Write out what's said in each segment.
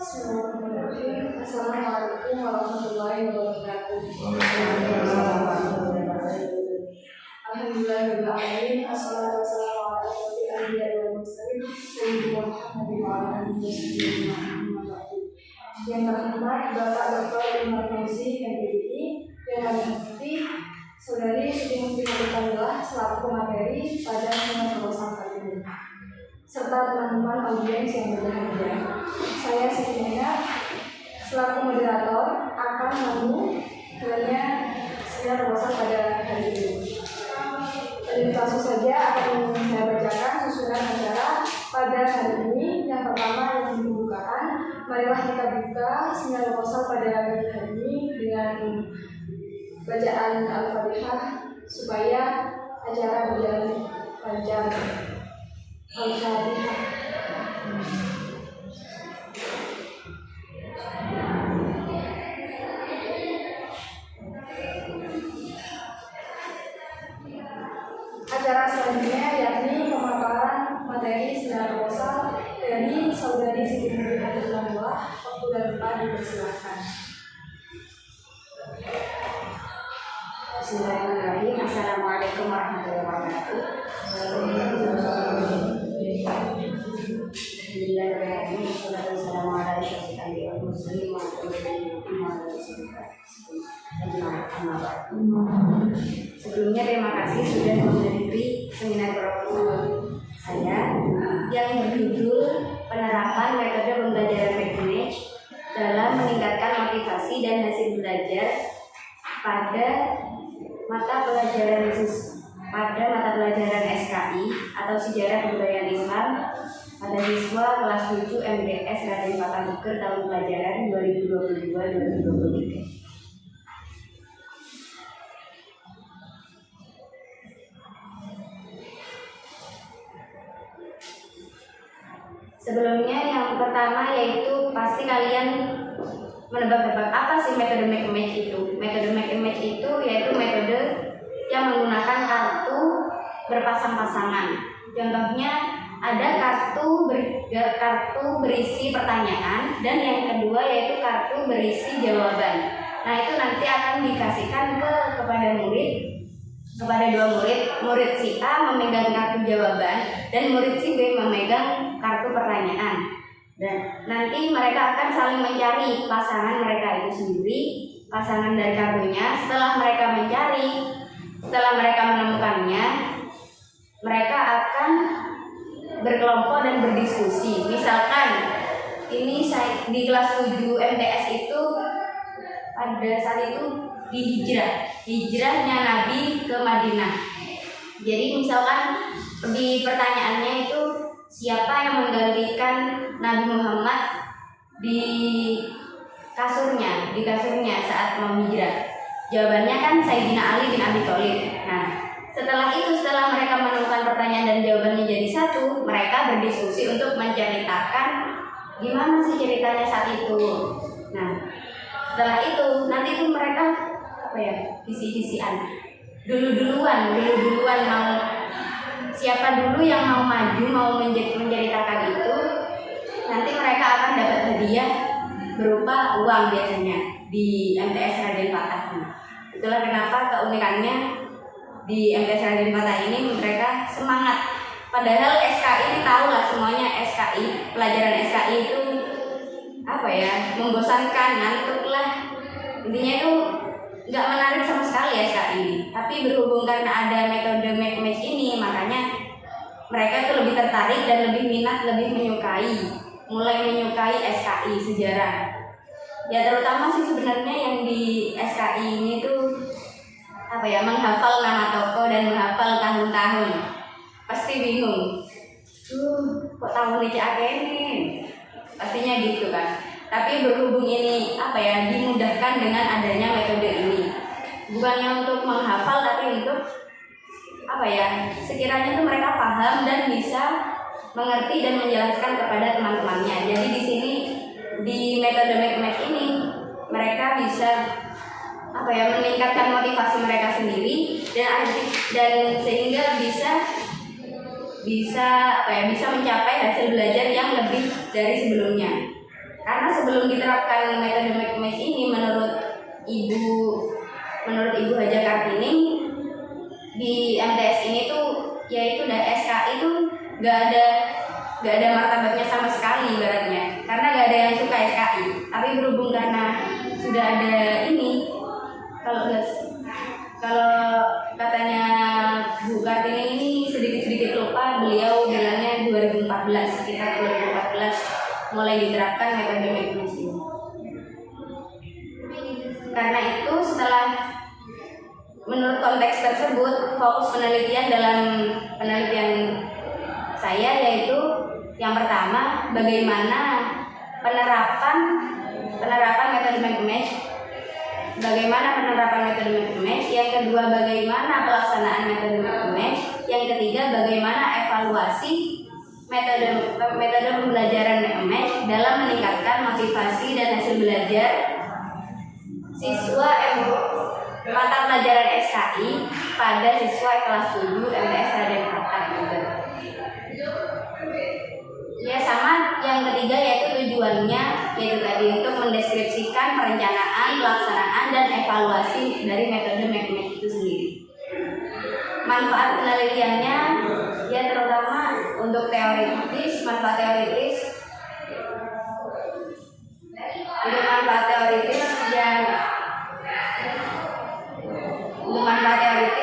Bismillahirrahmanirrahim. Assalamualaikum warahmatullahi wabarakatuh. Alhamdulillahirabbil alamin. Wassalatu wassalamu ala asyrofil anbiya'i wal mursalin sayyidina Muhammadin wa ala alihi wasallam. Yang terhormat Bapak Dr. Imam Fauzi MPD, yang kami hormati Saudari Siti Mufidah selaku pemateri pada seminar proposal kali ini, serta teman-teman audiens yang berbahagia. Saya Siti Mufidah selaku moderator akan mengulangi seminar proposal pada hari ini. Dan langsung saja akan saya bacakan susunan acara pada hari ini. Yang pertama yang dibukakan, marilah kita buka seminar proposal pada hari ini dengan bacaan Al-Fatihah supaya acara berjalan lancar. Al-Fatihah. Acara selanjutnya yakni pemaparan materi seminar proposal dari Saudari Siti Mufidah. Waktu dan tempat dipersilakan. Bismillahirrahmanirrahim. Assalamualaikum warahmatullahi wabarakatuh. Bismillahirrahmanirrahim. Wassalamualaikum warahmatullahi wabarakatuh. Sebelumnya terima kasih sudah menghadiri seminar proposal saya yang berjudul penerapan metode pembelajaran Make dalam meningkatkan motivasi dan hasil belajar pada mata pelajaran SKI atau Sejarah Kebudayaan Islam pada siswa kelas 7 MTS Raden Fatah Buker tahun pelajaran 2022-2023. Sebelumnya yang pertama yaitu pasti kalian menebak-nebak apa sih metode Make itu. Metode Make itu yaitu metode yang menggunakan kartu berpasang-pasangan. Contohnya ada kartu berisi pertanyaan dan yang kedua yaitu kartu berisi jawaban. Nah itu nanti akan dikasihkan kepada dua murid si A memegang kartu jawaban dan murid si B memegang kartu pertanyaan. Dan nanti mereka akan saling mencari pasangan mereka itu sendiri, pasangan dari kartunya. Setelah mereka menemukannya, mereka akan berkelompok dan berdiskusi. Misalkan ini di kelas 7 MTS itu pada saat itu hijrahnya Nabi ke Madinah. Jadi misalkan di pertanyaannya itu siapa yang menggantikan Nabi Muhammad di kasurnya saat mau hijrah? Jawabannya kan Sayyidina Ali bin Abi Thalib. Nah, setelah mereka menemukan pertanyaan dan jawabannya jadi satu, mereka berdiskusi untuk menceritakan gimana sih ceritanya saat itu. Nah, setelah itu nanti itu mereka visi-visian. Dulu-duluan mau siapa dulu yang mau maju mau menceritakan itu, nanti mereka akan dapat hadiah berupa uang biasanya di MTS Raden Fatah. Itulah kenapa keunikannya di MTS Raden Fatah ini mereka semangat. Padahal SKI ini tahu lah semuanya, pelajaran SKI itu membosankan, ngantuk lah. Intinya itu nggak menarik sama sekali SKI ini. Tapi berhubung karena ada metode Make ini, makanya mereka itu lebih tertarik dan lebih minat, mulai menyukai SKI sejarah. Ya terutama sih sebenarnya yang di SKI ini tuh menghafal nama tokoh dan menghafal tahun-tahun. Pasti bingung. Kok tahun ini? Pastinya gitu kan. Tapi berhubung ini dimudahkan dengan adanya metode ini. Bukannya untuk menghafal tapi untuk sekiranya tuh mereka paham dan bisa mengerti dan menjelaskan kepada teman-temannya. Jadi di sini di metode Make ini mereka bisa meningkatkan motivasi mereka sendiri dan sehingga bisa mencapai hasil belajar yang lebih dari sebelumnya. Karena sebelum diterapkan metode McMatch ini, menurut Ibu Haja Kartini, di MTS ini tuh yaitu SKI itu gak ada martabatnya sama sekali ibaratnya, karena gak ada yang suka SKI. Tapi berhubung karena sudah ada ini, kalau katanya Bu Kartini ini sedikit lupa, beliau bilangnya 2014, sekitar 2014 mulai diterapkan metode McMatch ini. Karena itu setelah menurut konteks tersebut, fokus penelitian dalam penelitian saya yaitu yang pertama, bagaimana penerapan metode McMatch. Yang kedua, bagaimana pelaksanaan metode McMatch. Yang ketiga, bagaimana evaluasi metode pembelajaran McMatch dalam meningkatkan motivasi dan hasil belajar siswa mata pelajaran SKI pada siswa kelas 7 MTS Raden Fatah juga. Ya, sama yang ketiga yaitu tujuannya yaitu tadi untuk mendeskripsikan perencanaan, pelaksanaan dan evaluasi dari metode McMatch itu sendiri. Manfaat penelitiannya ya terutama untuk teoritis, manfaat teoritis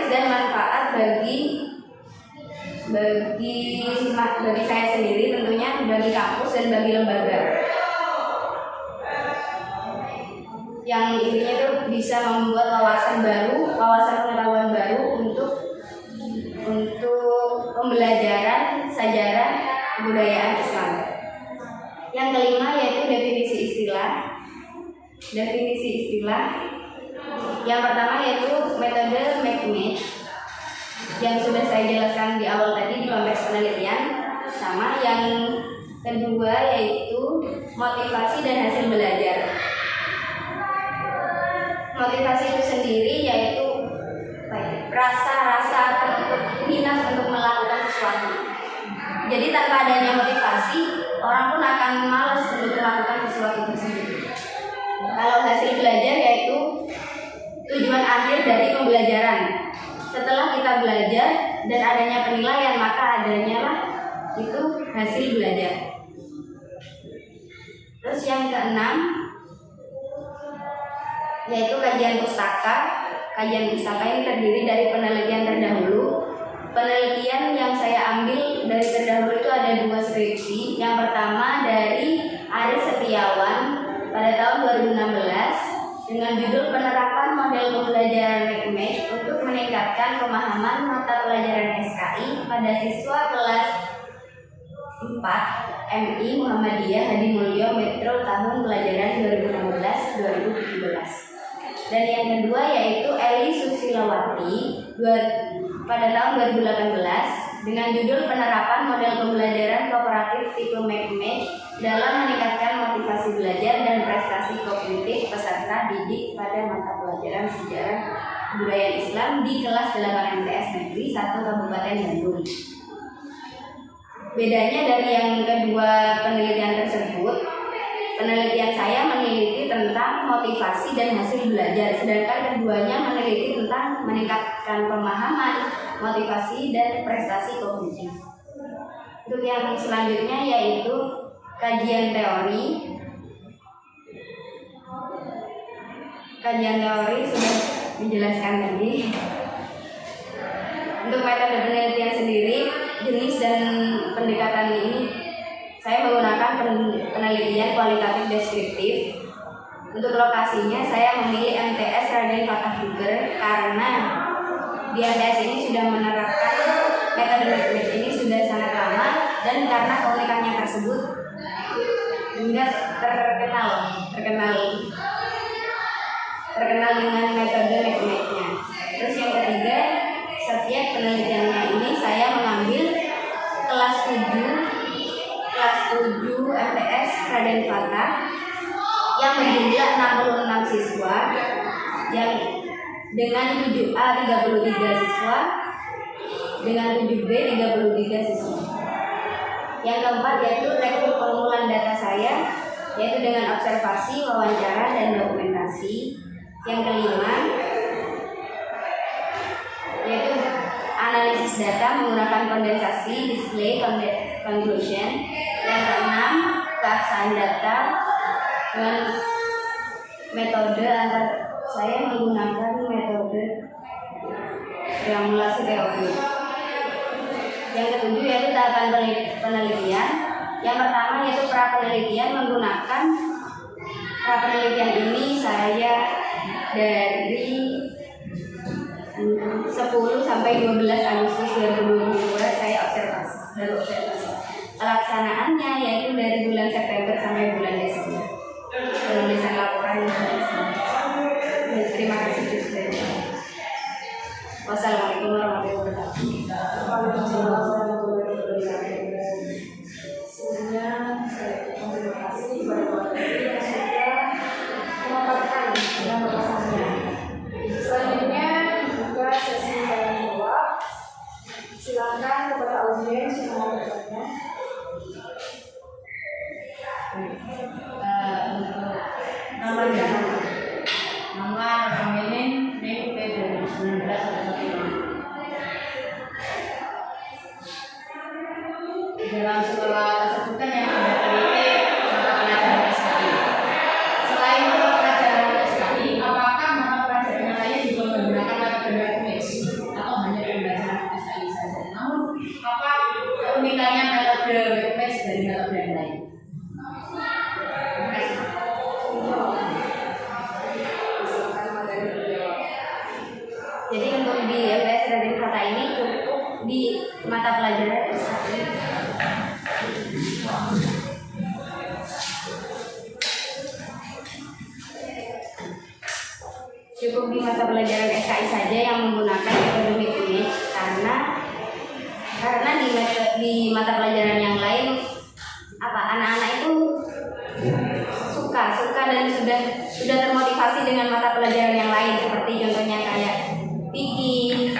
dan manfaat bagi saya sendiri, tentunya bagi kampus dan bagi lembaga. Yang intinya itu bisa membuat wawasan pengetahuan baru untuk pembelajaran sejarah kebudayaan Islam. Yang kelima yaitu definisi istilah. Yang pertama yaitu metode McMatch yang sudah saya jelaskan di awal tadi di konteks penelitian. Sama yang kedua yaitu motivasi dan hasil belajar. Motivasi itu sendiri yaitu rasa untuk minat untuk melakukan sesuatu. Jadi tanpa adanya motivasi, orang pun akan malas untuk melakukan sesuatu tersebut. Kalau hasil belajar yaitu tujuan akhir dari pembelajaran. Setelah kita belajar dan adanya penilaian, maka adanya lah itu hasil belajar. Terus yang keenam yaitu kajian pustaka. Kajian pustaka ini terdiri dari penelitian terdahulu. Penelitian yang saya ambil dari terdahulu itu ada 2 skripsi. Yang pertama dari Aris Setiawan pada tahun 2016 dengan judul penerapan model pembelajaran McMatch untuk meningkatkan pemahaman mata pelajaran SKI pada siswa kelas 4 MI Muhammadiyah Hadi Mulyo Metro tahun pelajaran 2016-2017. Dan yang kedua yaitu Eli Susilawati pada tahun 2018 dengan judul penerapan model pembelajaran kooperatif tipe McMatch dalam meningkatkan motivasi belajar dan prestasi kognitif peserta didik pada mata pelajaran sejarah budaya Islam di kelas 8 MTS Negeri 1 Kabupaten Bandung. Bedanya dari yang kedua penelitian tersebut, penelitian saya meneliti tentang motivasi dan hasil belajar, sedangkan keduanya meneliti tentang meningkatkan pemahaman, motivasi dan prestasi kognitif. Untuk yang selanjutnya yaitu kajian teori. Kajian teori sudah dijelaskan tadi. Untuk metode penelitian sendiri, jenis dan pendekatan ini saya menggunakan penelitian kualitatif deskriptif. Untuk lokasinya saya memilih MTS Raden Fatah Puger karena di MTS ini sudah menerapkan metode McMatch ini sudah sangat lama, dan karena keunikannya tersebut hingga terkenal dengan metode McMatch-nya. Terus yang ketiga, setiap penelitiannya ini saya mengambil kelas 7 MTS Raden Fatah yang berjumlah 66 siswa, yang dengan 7A 33 siswa, dengan 7B 33 siswa. Yang keempat yaitu rekrut pengumpulan data saya yaitu dengan observasi, wawancara, dan dokumentasi. Yang kelima, yaitu analisis data menggunakan kondensasi, display, conclusion. Yang keenam, keabsahan data dengan metode saya menggunakan metode granulasi teori. Yang ketujuh yaitu tahapan penelitian. Yang pertama yaitu pra penelitian. Menggunakan pra penelitian ini saya dari 10 sampai 12 Agustus 2022 saya observasi. Pelaksanaannya yaitu dari bulan September sampai bulan Desember. Penulisan laporan. Terima kasih sudah. Wassalamualaikum warahmatullahi wabarakatuh. Waalaikumsalam warahmatullahi wabarakatuh. Sebelumnya saya terima kasih kepada Bapak yang sudah memaparkan dengan batasannya. Selanjutnya buka sesi tanya jawab. Silakan kepada audiens yang mau bertanya. Nama Raminin Mei 2019 dalam sekolah tersebut kan yang ada teliti mata pelajaran SKI. Selain mata pelajaran SKI, apakah mata pelajaran yang lain juga menggunakan metode matching atau hanya pembelajaran SKI saja? Namun apa keunikannya metode match dari metode yang lain? Jadi untuk di LPS Raden Kata ini cukup di mata pelajaran SKI. Cukup di mata pelajaran SKI saja yang menggunakan metode matching karena di mata pelajaran yang lain anak-anak itu suka dan sudah termotivasi dengan mata pelajaran yang lain, seperti contohnya kayak Fikih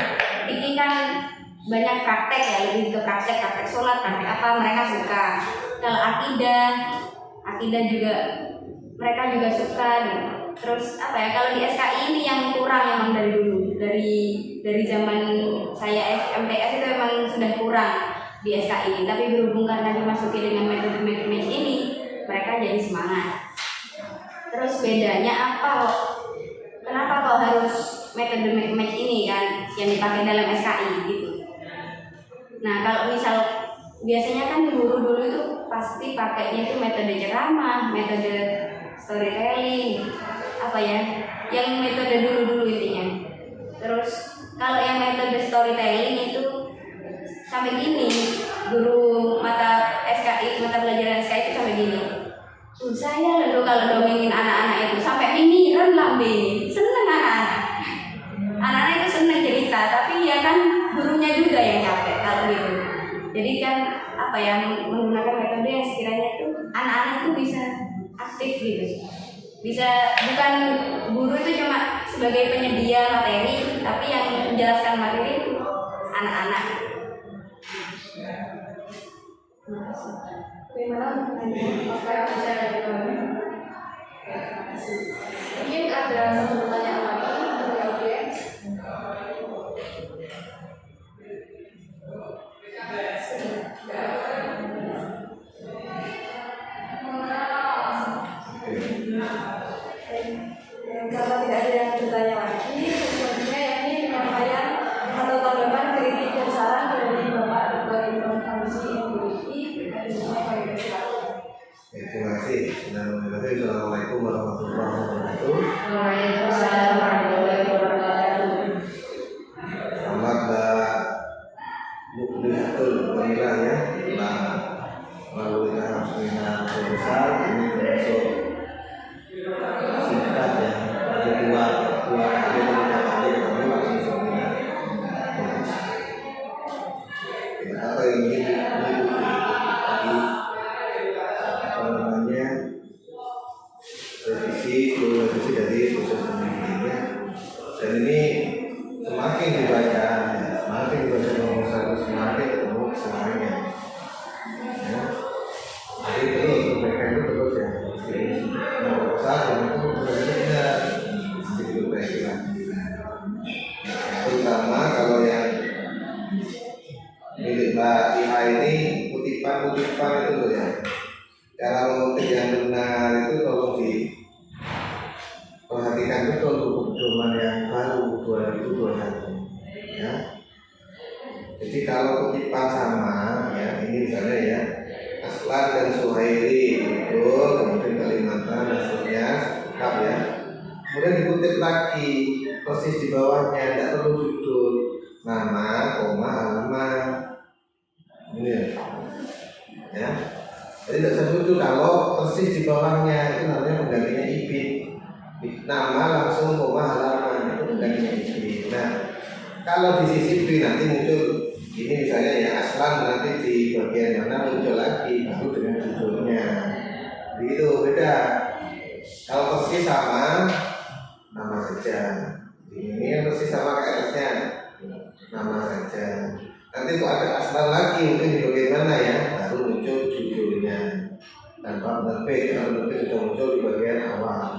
kan banyak praktek ya, lebih ke praktek sholat, praktek apa mereka suka. Kalau akidah juga mereka juga suka. Terus kalau di SKI ini yang kurang emang dari dulu, dari zaman saya MTS itu emang sudah kurang di SKI. Tapi berhubung karena dimasuki dengan metode match ini, mereka jadi semangat. Terus bedanya apa kok? Kenapa kok harus metode match ini kan yang dipakai dalam SKI gitu? Nah kalau misal biasanya kan guru dulu itu pasti pakainya itu metode ceramah, metode storytelling, yang metode dulu intinya. Terus kalau yang metode storytelling itu sampai gini, guru mata pelajaran SKI itu sampai gini. Saya lalu kalau dongengin anak-anak itu sampai mimiran lambe, seneng anak-anak itu seneng cerita, tapi ya kan gurunya juga yang capek kalau gitu. Jadi kan menggunakan metode yang sekiranya itu anak-anak itu bisa aktif gitu, bisa bukan guru itu cuma sebagai penyedia materi, tapi yang menjelaskan materi itu anak-anak. Bagaimana apa yang bisa dilakukan? Mungkin ada satu pertanyaan lagi dari audiens. Dan kalau tidak ada yang bertanya lagi, selanjutnya yakni penyampaian atau tanggapan kritik dan saran dari Bapak Dr. Imron Fauzi MPI. Terima kasih. Assalamualaikum warahmatullahi wabarakatuh. Waalaikumsalam warahmatullahi wabarakatuh. Selamat Mbak Muklihatul Jamila ya, telah melalui tahap seminar besar ini termasuk singkat ya, ada dua kali ketemu langsung seminar. Apa yang ingin revisi dari proses penelitiannya, dan ini semakin dibaca semakin ketemu kesalahannya ya. Jadi terus perbaikan itu terus ya, milik Mbak Iha ini kutipan-kutipan itu loh ya. Cara mengutip yang benar itu tolong diperhatikan betul buku pedoman yang baru 2021 ya. Jadi kalau kutipan sama ya, ini misalnya ya, Aslan dan Suhaili betul, kemudian Kalimantan dan seterusnya lengkap ya. Kemudian dikutip lagi persis di bawahnya, tidak perlu judul, nama, koma, halaman. Ini ya. Jadi tidak usah judul, kalau persis di bawahnya itu namanya penggantinya ibid. Nama langsung koma, halaman itu penggantinya ibid. Nah, kalau di sisi B nanti muncul ini misalnya ya Aslan, nanti di bagian mana muncul lagi baru dengan judulnya. Begitu, beda. Kalau persis sama nama saja. Ini yang persis sama kayak atasnya, nama saja. Nanti kok ada Aslan lagi mungkin di bagian mana ya, baru muncul judulnya. Tanpa penerbit, kalau penerbit sudah muncul di bagian awal.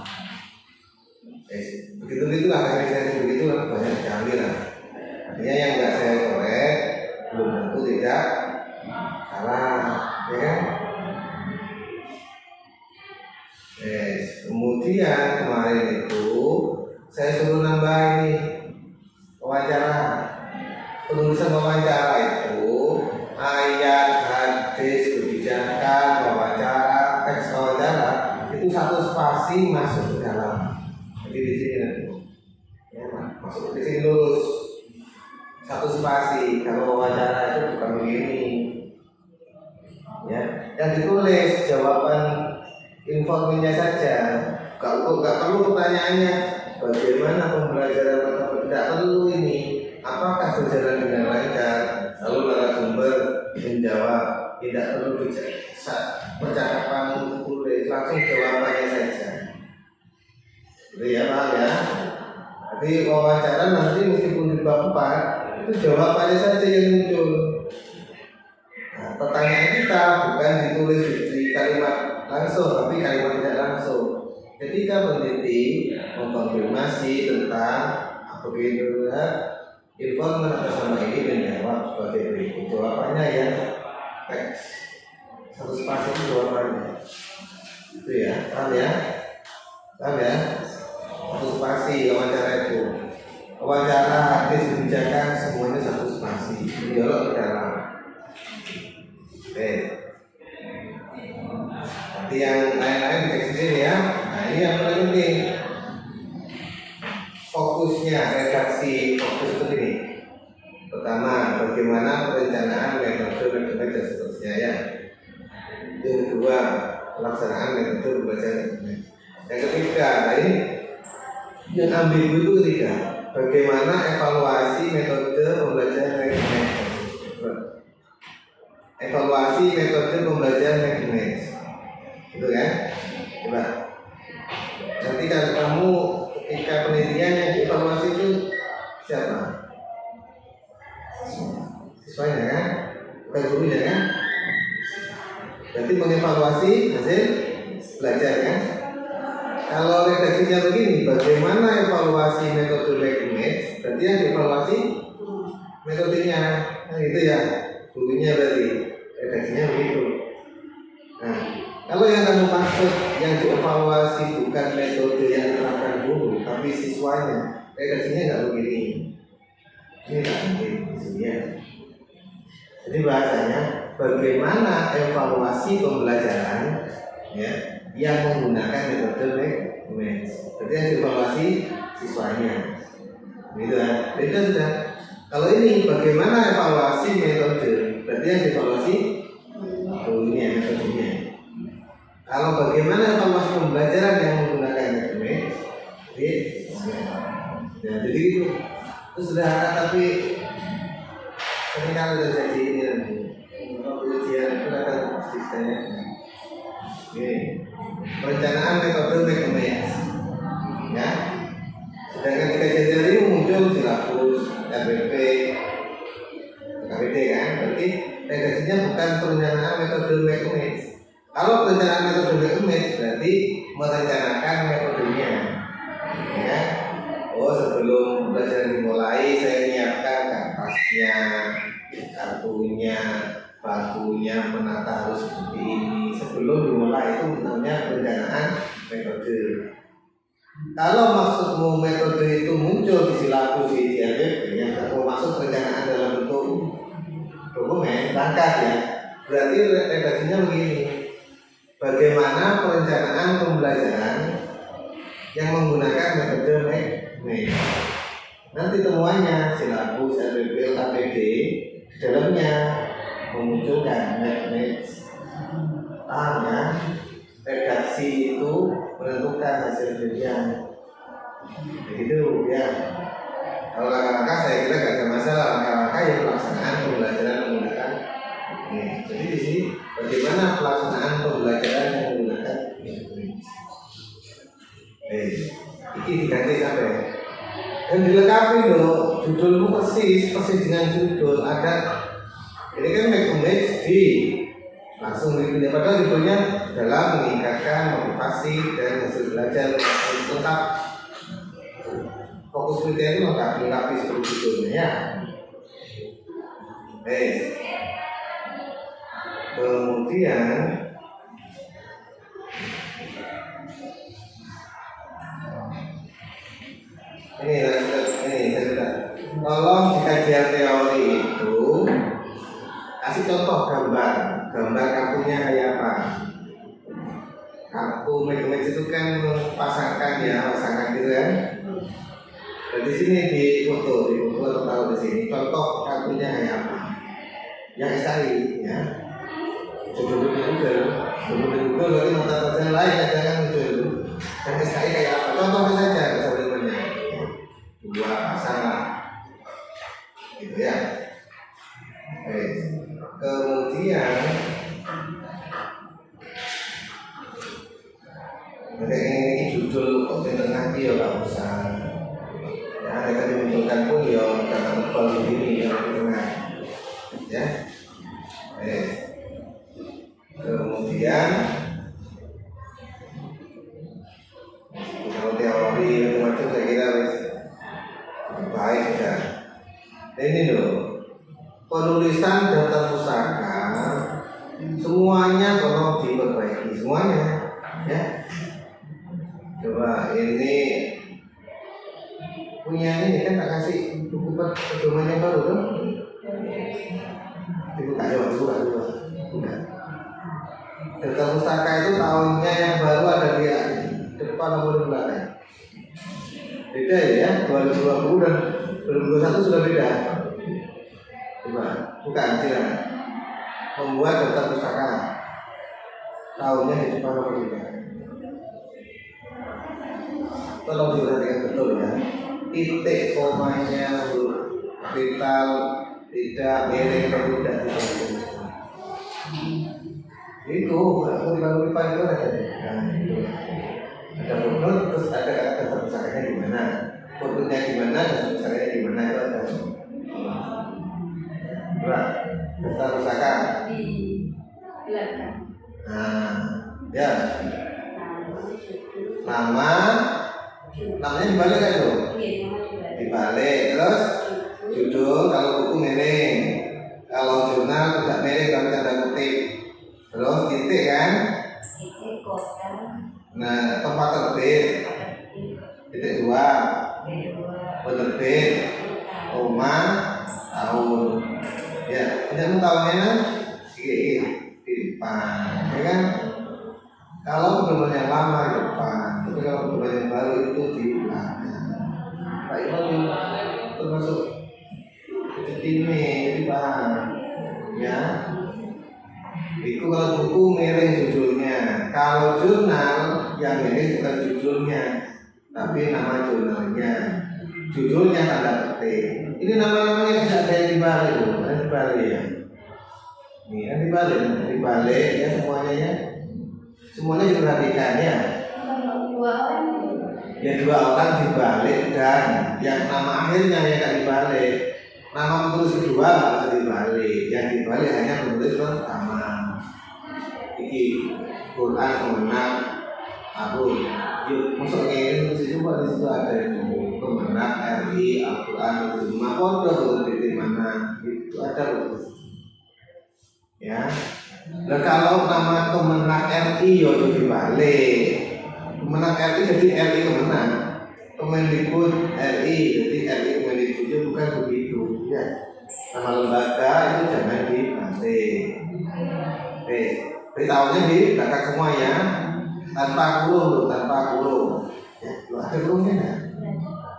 Begitu-begitulah kayak begitu kan banyak sekali lah. Artinya yang nggak saya korek belum tentu tidak salah, ya kan? Kemudian kemarin itu saya suruh nambah ini wawancara, penulisan wawancara itu ayat, hadis, kebijakan, wawancara, teks wawancara itu satu spasi masuk ke dalam. Jadi di sini nanti ya, masuk di sini lurus. Satu spasi, kalau wawancara itu bukan begini ya, yang ditulis jawaban informnya saja, nggak perlu pertanyaannya bagaimana pembelajaran atau tidak perlu ini, apakah berjalan dengan lancar, lalu narasumber menjawab, tidak perlu percakapan tulis, langsung jawabannya saja. Itu ya Pak ya. Jadi wawancara nanti meskipun di bab 4 itu jawabannya saja yang muncul. Nah, pertanyaan kita bukan ditulis di kalimat langsung, tapi kalimat tidak langsung. Ketika peneliti mengkonfirmasi tentang begitu informan atas nama ini menjawab sebagai berikut. Jawabannya ya teks satu spasi itu jawabannya. Itu ya, paham ya? Paham ya? Satu spasi wawancara itu. Wawancara, hadis, kebijakan semuanya satu spasi. Dialog ke dalam. Oke. Nanti yang lain-lain dicek sendiri ya. Nah ini yang paling penting. Fokusnya redaksi fokus itu ini. Pertama, bagaimana perencanaan metode dan seterusnya ya. Yang kedua, pelaksanaan metode pembelajaran. Yang ketiga, nah ini yang ambigu itu ketiga, bagaimana evaluasi metode pembelajaran evaluasi metode pembelajaran mekanis, gitu kan? Coba nanti kalau kamu ketika penelitian yang dievaluasi itu siapa? Siswanya kan? Bukan gurunya kan? Berarti mengevaluasi hasil belajar kan? Kalau redaksinya begini, bagaimana evaluasi metode mekanis? Berarti yang dievaluasi metodenya, nah gitu ya, gurunya berarti redaksinya begitu. Nah, kalau yang kamu maksud yang dievaluasi bukan metode yang diterapkan guru, tapi siswanya, redaksinya nggak begini. Ini tak mungkin ya. Jadi bahasanya bagaimana evaluasi pembelajaran ya yang menggunakan metode mekanis. Berarti yang dievaluasi siswanya. Gitu kan? Beda sudah. Kalau ini bagaimana evaluasi metode? Berarti yang dievaluasi gurunya, metodenya. Kalau bagaimana evaluasi pembelajaran yang menggunakan metode, jadi itu sederhana tapi seringkali terjadi ini nanti. Kalau ujian itu akan sistemnya. Ini perencanaan metode mekanis, ya. Sedangkan jika Januari muncul silabus, RBP, KPD kan, berarti redaksinya bukan perencanaan metode mekanis. Kalau perencanaan metode mekanis berarti merencanakan metodenya, ya. Oh sebelum pembelajaran dimulai saya menyiapkan kertasnya, kartu lampunya, bakunya, menata harus seperti ini. Sebelum dimulai itu namanya perencanaan metode. Kalau maksudmu metode itu muncul di silabus di ILB, yang kamu maksud perencanaan dalam bentuk dokumen, berangkat ya. Berarti redaksinya begini. Bagaimana perencanaan pembelajaran yang menggunakan metode MEG. Nanti temuannya silabus LPP KPD di dalamnya memunculkan MEG. Paham ya? Redaksi itu menentukan hasil kerjanya. Begitu ya. Kalau langkah-langkah saya kira gak ada masalah. Langkah-langkah yang pelaksanaan pembelajaran menggunakan ini. Jadi di sini bagaimana pelaksanaan pembelajaran yang menggunakan ini. Ini diganti sampai dan dilengkapi loh, judulmu persis dengan judul ada. Ini kan make di langsung dipilih, padahal judulnya dalam meningkatkan motivasi dan hasil belajar lengkap. Fokus kriteria lengkapi seperti judulnya ya. Kemudian ini tolong di kajian teori itu kasih contoh gambar kartunya kayak apa. Kartu Meg itu kan pasangkan gitu kan. Dan di sini di foto atau taruh di sini contoh kartunya kayak apa. Yang SKI ya. Sebelum di Google berarti mata pelajaran lain jangan muncul itu. Yang SKI kayak apa? Contohnya saja sebenarnya. Dua pasang lah. Gitu ya. Kemudian ini judul kok di tengah dia nggak usah. Ya, mereka dimunculkan pun ya jangan tebal begini ya di tengah. Ya. Kemudian kalau teori macam-macam saya kira baik ya. Ini loh. Penulisan daftar pustaka semuanya tolong diperbaiki semuanya ya. Coba ini punya ini kan tak kasih buku pedoman yang baru kan? Dibuka buka. Daftar pustaka itu tahunnya yang baru ada di depan atau di belakang. Beda ya, 2020 dan 2021 sudah beda. Bukan silakan. Membuat daftar pustaka tahunnya di depan atau di belakang. Tolong diperhatikan betul ya. Titik komanya vital tidak miring atau tidak itu aku di bangku pipa itu ada foto terus ada daftar pusakanya di mana, fotonya di mana, daftar pusakanya di mana itu ada. Daftar pustaka di belakang. Nah, ya. Namanya dibalik kan tuh? Dibalik, terus judul kalau buku miring, kalau jurnal tidak miring tapi tanda kutip, terus titik kan? Titik kota. Nah, tempat terbit, titik 2, penerbit, koma, tahun. Ya, punya tahunnya di depan, ya kan? Kalau pedoman yang lama di depan, tapi kalau pedoman yang baru itu di belakang. Pak Iwan termasuk ini di paham, ya. Itu kalau buku miring judulnya, kalau jurnal yang miring bukan judulnya, tapi nama jurnalnya. Judulnya tanda petik. Ini nama-namanya tidak ada yang dibalik, ada dibalik ya. Ini kan dibalik ya semuanya ya. Semuanya diperhatikan ya. Ya 2 orang dibalik dan yang nama akhirnya yang tidak dibalik. Nama penulis kedua nggak bisa dibalik. Yang dibalik hanya penulis pertama. Ini Quran kemenang aku. Yuk masuk ini mesti coba di situ ada itu kemenang RI Al-Quran itu. Maka udah di mana itu ada loh. Ya. Nah kalau nama Kemenak RI ya dibalik. Kemenak RI jadi RI Kemenak. Kemendikbud RI jadi RI Kemendikbud itu bukan begitu ya. Nama lembaga itu jangan dibalik. Oke, beritahunya di belakang semua ya. Tanpa kurung, tanpa kurung. Ya, ada kurungnya nggak?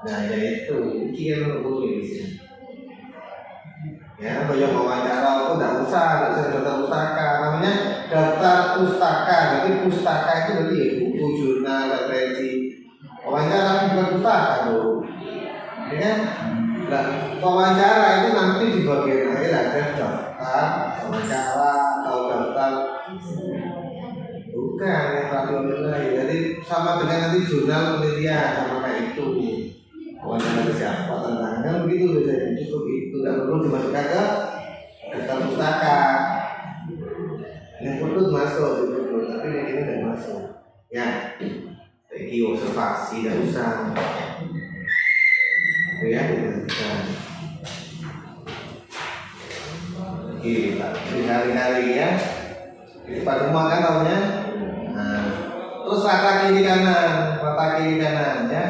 Nah ya itu, kian kurung di sini. Ya, kalau yang wawancara itu tidak usah daftar pustaka. Namanya daftar pustaka. Jadi pustaka itu berarti ya buku, jurnal, referensi. Wawancara bukan pustaka loh. Ya kan? Nah, wawancara itu nanti di bagian akhir ada daftar wawancara atau daftar bukan yang tradisional. Jadi sama dengan nanti jurnal penelitian sama kayak itu. Wawancara siapa tentang kan begitu biasanya cukup itu tidak perlu dimasukkan ke daftar pustaka. Yang perlu masuk itu tapi yang ini tidak masuk. Ya, lagi observasi tidak usah. Itu ya kita. Oke, dikali-kali ya. Itu pada semua kan tahunya. Nah, terus rata kiri kanan ya.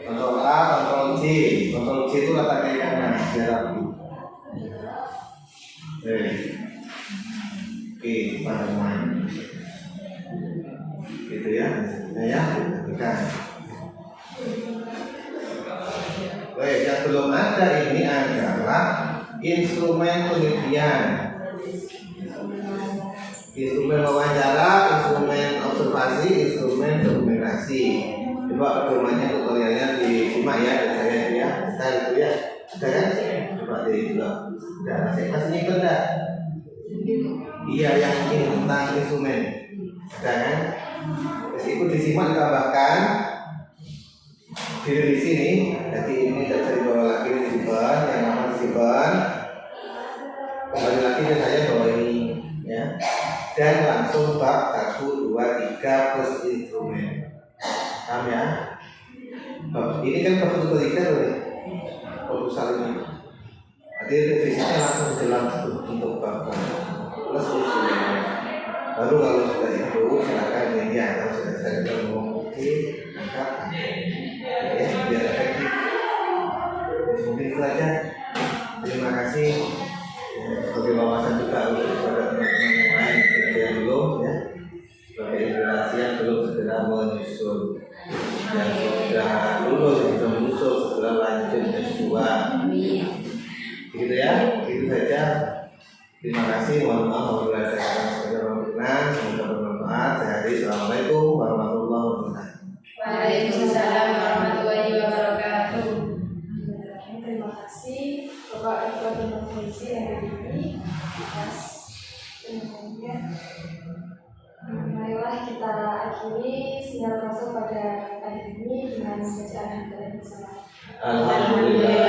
Kontrol A, kontrol C itu rata kiri kanan biar rapi. Oke, pada semua. Gitu ya, ya, tekan. Baik, yang belum ada ini adalah instrumen penelitian, instrumen wawancara, instrumen observasi, instrumen dokumentasi. Coba pedomannya tutorialnya disimak ya dari saya ya. Kita itu ya, ada kan? Coba di sudah saya kasih nyimpen dah. Iya yang ini tentang instrumen, ada kan? Terus itu disimak ditambahkan di sini. Jadi ini tidak bisa dibawa lagi disimpan, yang lama disimpan. Kembali lagi ke saya bawa ini ya. Dan langsung bab 1, 2, 3 plus instrumen. Paham ya? Ini kan bab 1, 2, 3 loh nih. Proposal ini. Jadi revisinya langsung dalam untuk bab plus instrumen. Baru kalau sudah itu silakan ini ya. Kalau sudah saya ngomong oke, angkat. Ya, biar efektif. Mungkin itu aja. Terima kasih. Sebagai wawasan juga untuk kepada teman-teman yang lain yang belum ya. Sebagai inspirasi yang belum segera menyusul, yang sudah lulus yang sudah menyusul segera lanjut S2. Begitu ya. Itu saja. Terima kasih. Mohon maaf apabila saya kurang. Semoga bermanfaat. Assalamualaikum warahmatullahi wabarakatuh. Waalaikumsalam warahmatullahi wabarakatuh. Terima kasih Bapak Ketua Bidang Polisi MPDI atas ilmunya. Marilah kita akhiri sinar masuk pada hari ini dengan bacaan yang bersama. Alhamdulillah.